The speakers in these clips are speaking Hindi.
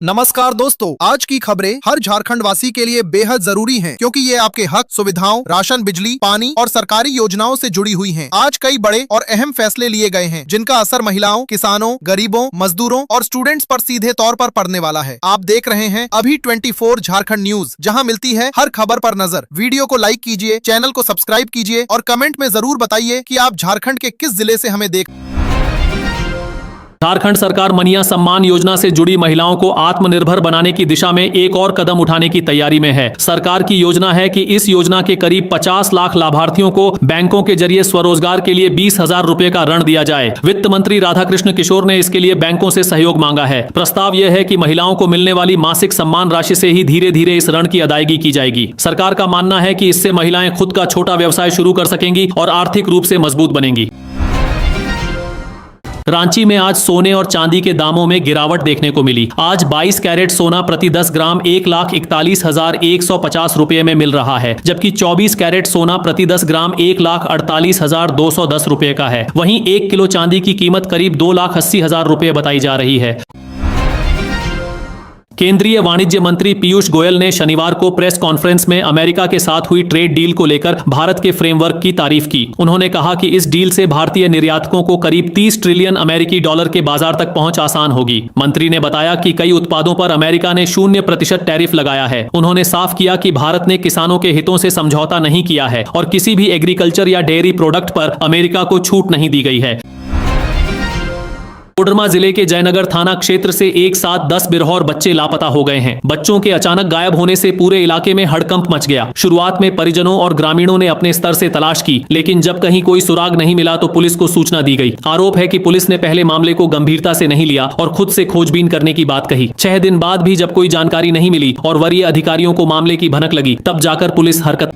नमस्कार दोस्तों, आज की खबरें हर झारखंड वासी के लिए बेहद जरूरी हैं, क्योंकि ये आपके हक, सुविधाओं, राशन, बिजली, पानी और सरकारी योजनाओं से जुड़ी हुई हैं। आज कई बड़े और अहम फैसले लिए गए हैं, जिनका असर महिलाओं, किसानों, गरीबों, मजदूरों और स्टूडेंट्स पर सीधे तौर पर पड़ने वाला है। आप देख रहे हैं अभी 24 झारखंड न्यूज, जहां मिलती है हर खबर पर नजर। वीडियो को लाइक कीजिए, चैनल को सब्सक्राइब कीजिए और कमेंट में जरूर बताइए कि आप झारखंड के किस जिले से हमें देख। झारखंड सरकार मनिया सम्मान योजना से जुड़ी महिलाओं को आत्मनिर्भर बनाने की दिशा में एक और कदम उठाने की तैयारी में है। सरकार की योजना है कि इस योजना के करीब 50 लाख लाभार्थियों को बैंकों के जरिए स्वरोजगार के लिए 20,000 रुपए का ऋण दिया जाए। वित्त मंत्री राधाकृष्ण किशोर ने इसके लिए बैंकों से सहयोग मांगा है। प्रस्ताव यह है कि महिलाओं को मिलने वाली मासिक सम्मान राशि से ही धीरे धीरे इस ऋण की अदायगी की जाएगी। सरकार का मानना है कि इससे महिलाएं खुद का छोटा व्यवसाय शुरू कर सकेंगी और आर्थिक रूप से मजबूत बनेंगी। रांची में आज सोने और चांदी के दामों में गिरावट देखने को मिली। आज 22 कैरेट सोना प्रति 10 ग्राम 1,41,150 रुपये में मिल रहा है, जबकि 24 कैरेट सोना प्रति 10 ग्राम 1,48,210 रुपये का है। वहीं 1 किलो चांदी की कीमत करीब 2,80,000 रुपये बताई जा रही है। केंद्रीय वाणिज्य मंत्री पीयूष गोयल ने शनिवार को प्रेस कॉन्फ्रेंस में अमेरिका के साथ हुई ट्रेड डील को लेकर भारत के फ्रेमवर्क की तारीफ की। उन्होंने कहा कि इस डील से भारतीय निर्यातकों को करीब 30 ट्रिलियन अमेरिकी डॉलर के बाजार तक पहुंच आसान होगी। मंत्री ने बताया कि कई उत्पादों पर अमेरिका ने 0% टैरिफ लगाया है। उन्होंने साफ किया कि भारत ने किसानों के हितों से समझौता नहीं किया है और किसी भी एग्रीकल्चर या डेयरी प्रोडक्ट पर अमेरिका को छूट नहीं दी गई है। कोडरमा जिले के जयनगर थाना क्षेत्र से एक साथ 10 बिरहौर बच्चे लापता हो गए हैं। बच्चों के अचानक गायब होने से पूरे इलाके में हड़कंप मच गया। शुरुआत में परिजनों और ग्रामीणों ने अपने स्तर से तलाश की, लेकिन जब कहीं कोई सुराग नहीं मिला तो पुलिस को सूचना दी गई। आरोप है कि पुलिस ने पहले मामले को गंभीरता से नहीं लिया और खुद से खोजबीन करने की बात कही। 6 दिन बाद भी जब कोई जानकारी नहीं मिली और वरीय अधिकारियों को मामले की भनक लगी, तब जाकर पुलिस हरकत।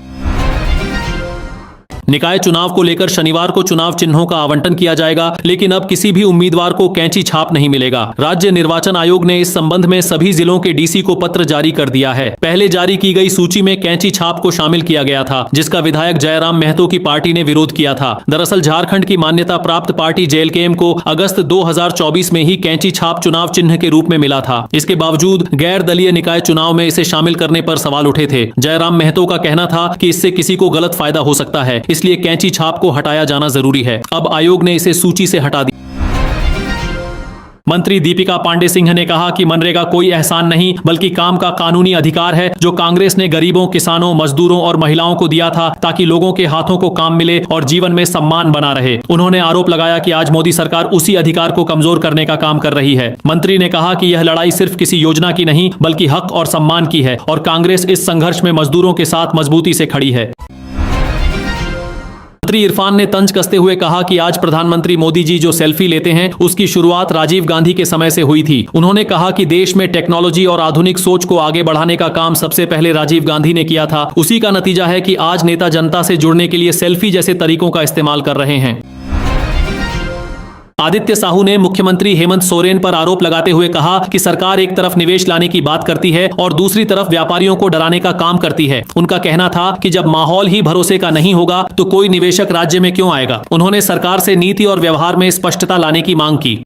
निकाय चुनाव को लेकर शनिवार को चुनाव चिन्हों का आवंटन किया जाएगा, लेकिन अब किसी भी उम्मीदवार को कैंची छाप नहीं मिलेगा। राज्य निर्वाचन आयोग ने इस संबंध में सभी जिलों के डीसी को पत्र जारी कर दिया है। पहले जारी की गई सूची में कैंची छाप को शामिल किया गया था, जिसका विधायक जयराम महतो की पार्टी ने विरोध किया था। दरअसल झारखंड की मान्यता प्राप्त पार्टी जेएलकेएम को अगस्त 2024 में ही कैंची छाप चुनाव चिन्ह के रूप में मिला था। इसके बावजूद गैर दलीय निकाय चुनाव में इसे शामिल करने पर सवाल उठे थे। जयराम महतो का कहना था कि इससे किसी को गलत फायदा हो सकता है, इसलिए कैंची छाप को हटाया जाना जरूरी है। अब आयोग ने इसे सूची से हटा दिया। मंत्री दीपिका पांडे सिंह ने कहा कि मनरेगा कोई एहसान नहीं, बल्कि काम का कानूनी अधिकार है, जो कांग्रेस ने गरीबों, किसानों, मजदूरों और महिलाओं को दिया था, ताकि लोगों के हाथों को काम मिले और जीवन में सम्मान बना रहे। उन्होंने आरोप लगाया कि आज मोदी सरकार उसी अधिकार को कमजोर करने का काम कर रही है। मंत्री ने कहा कि यह लड़ाई सिर्फ किसी योजना की नहीं, बल्कि हक और सम्मान की है और कांग्रेस इस संघर्ष में मजदूरों के साथ मजबूती से खड़ी है। मंत्री इरफान ने तंज कसते हुए कहा कि आज प्रधानमंत्री मोदी जी जो सेल्फी लेते हैं, उसकी शुरुआत राजीव गांधी के समय से हुई थी। उन्होंने कहा कि देश में टेक्नोलॉजी और आधुनिक सोच को आगे बढ़ाने का काम सबसे पहले राजीव गांधी ने किया था। उसी का नतीजा है कि आज नेता जनता से जुड़ने के लिए सेल्फी जैसे तरीकों का इस्तेमाल कर रहे हैं। आदित्य साहू ने मुख्यमंत्री हेमंत सोरेन पर आरोप लगाते हुए कहा कि सरकार एक तरफ निवेश लाने की बात करती है और दूसरी तरफ व्यापारियों को डराने का काम करती है। उनका कहना था कि जब माहौल ही भरोसे का नहीं होगा तो कोई निवेशक राज्य में क्यों आएगा। उन्होंने सरकार से नीति और व्यवहार में स्पष्टता लाने की मांग की।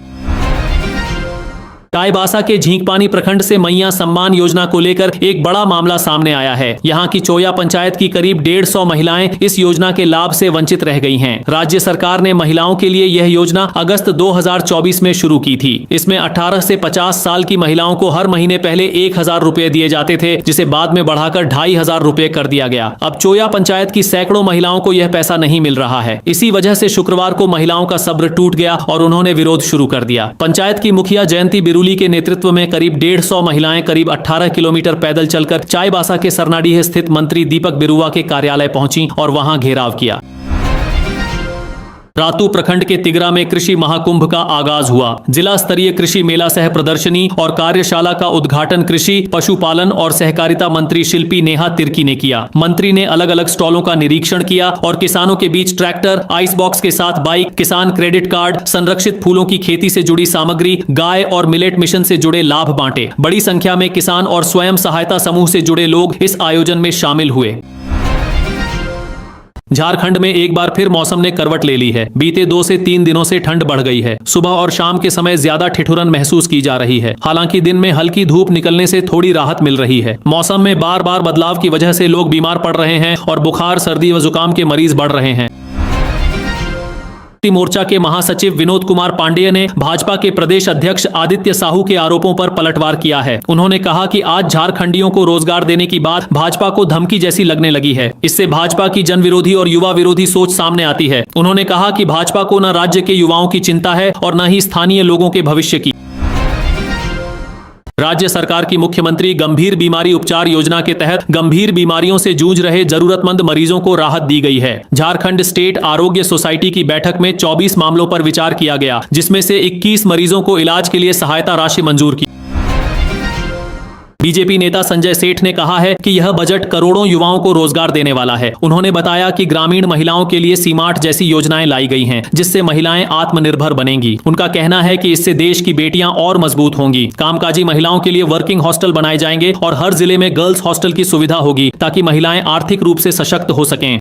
चाईबासा के झींकपानी प्रखंड से मैया सम्मान योजना को लेकर एक बड़ा मामला सामने आया है। यहाँ की चोया पंचायत की करीब 150 महिलाएं इस योजना के लाभ से वंचित रह गई हैं। राज्य सरकार ने महिलाओं के लिए यह योजना अगस्त 2024 में शुरू की थी। इसमें 18 से 50 साल की महिलाओं को हर महीने पहले 1,000 रुपए दिए जाते थे, जिसे बाद में बढ़ाकर 2,500 रुपए कर दिया गया। अब चोया पंचायत की सैकड़ों महिलाओं को यह पैसा नहीं मिल रहा है। इसी वजह से शुक्रवार को महिलाओं का सब्र टूट गया और उन्होंने विरोध शुरू कर दिया। पंचायत की मुखिया जयंती बिरुली के नेतृत्व में करीब 150 महिलाएं करीब 18 किलोमीटर पैदल चलकर चाईबासा के सरनाडीह स्थित मंत्री दीपक बिरुवा के कार्यालय पहुंची और वहां घेराव किया। रातू प्रखंड के तिगरा में कृषि महाकुंभ का आगाज हुआ। जिला स्तरीय कृषि मेला सह प्रदर्शनी और कार्यशाला का उद्घाटन कृषि, पशुपालन और सहकारिता मंत्री शिल्पी नेहा तिर्की ने किया। मंत्री ने अलग अलग स्टॉलों का निरीक्षण किया और किसानों के बीच ट्रैक्टर, आइस बॉक्स के साथ बाइक, किसान क्रेडिट कार्ड, संरक्षित फूलों की खेती से जुड़ी सामग्री, गाय और मिलेट मिशन से जुड़े लाभ बांटे। बड़ी संख्या में किसान और स्वयं सहायता समूह से जुड़े लोग इस आयोजन में शामिल हुए। झारखंड में एक बार फिर मौसम ने करवट ले ली है। बीते 2 से 3 दिनों से ठंड बढ़ गई है। सुबह और शाम के समय ज्यादा ठिठुरन महसूस की जा रही है। हालांकि दिन में हल्की धूप निकलने से थोड़ी राहत मिल रही है। मौसम में बार बार बदलाव की वजह से लोग बीमार पड़ रहे हैं और बुखार, सर्दी व जुकाम के मरीज बढ़ रहे हैं। मोर्चा के महासचिव विनोद कुमार पांडेय ने भाजपा के प्रदेश अध्यक्ष आदित्य साहू के आरोपों पर पलटवार किया है। उन्होंने कहा कि आज झारखंडियों को रोजगार देने की बात भाजपा को धमकी जैसी लगने लगी है। इससे भाजपा की जन विरोधी और युवा विरोधी सोच सामने आती है। उन्होंने कहा कि भाजपा को न राज्य के युवाओं की चिंता है और न ही स्थानीय लोगों के भविष्य की। राज्य सरकार की मुख्यमंत्री गंभीर बीमारी उपचार योजना के तहत गंभीर बीमारियों से जूझ रहे जरूरतमंद मरीजों को राहत दी गई है। झारखंड स्टेट आरोग्य सोसाइटी की बैठक में 24 मामलों पर विचार किया गया, जिसमें से 21 मरीजों को इलाज के लिए सहायता राशि मंजूर की। बीजेपी नेता संजय सेठ ने कहा है कि यह बजट करोड़ों युवाओं को रोजगार देने वाला है। उन्होंने बताया कि ग्रामीण महिलाओं के लिए सीमार्ट जैसी योजनाएं लाई गई हैं, जिससे महिलाएं आत्मनिर्भर बनेंगी। उनका कहना है कि इससे देश की बेटियां और मजबूत होंगी। कामकाजी महिलाओं के लिए वर्किंग हॉस्टल बनाए जाएंगे और हर जिले में गर्ल्स हॉस्टल की सुविधा होगी, ताकि महिलाएं आर्थिक रूप से सशक्त हो सकें।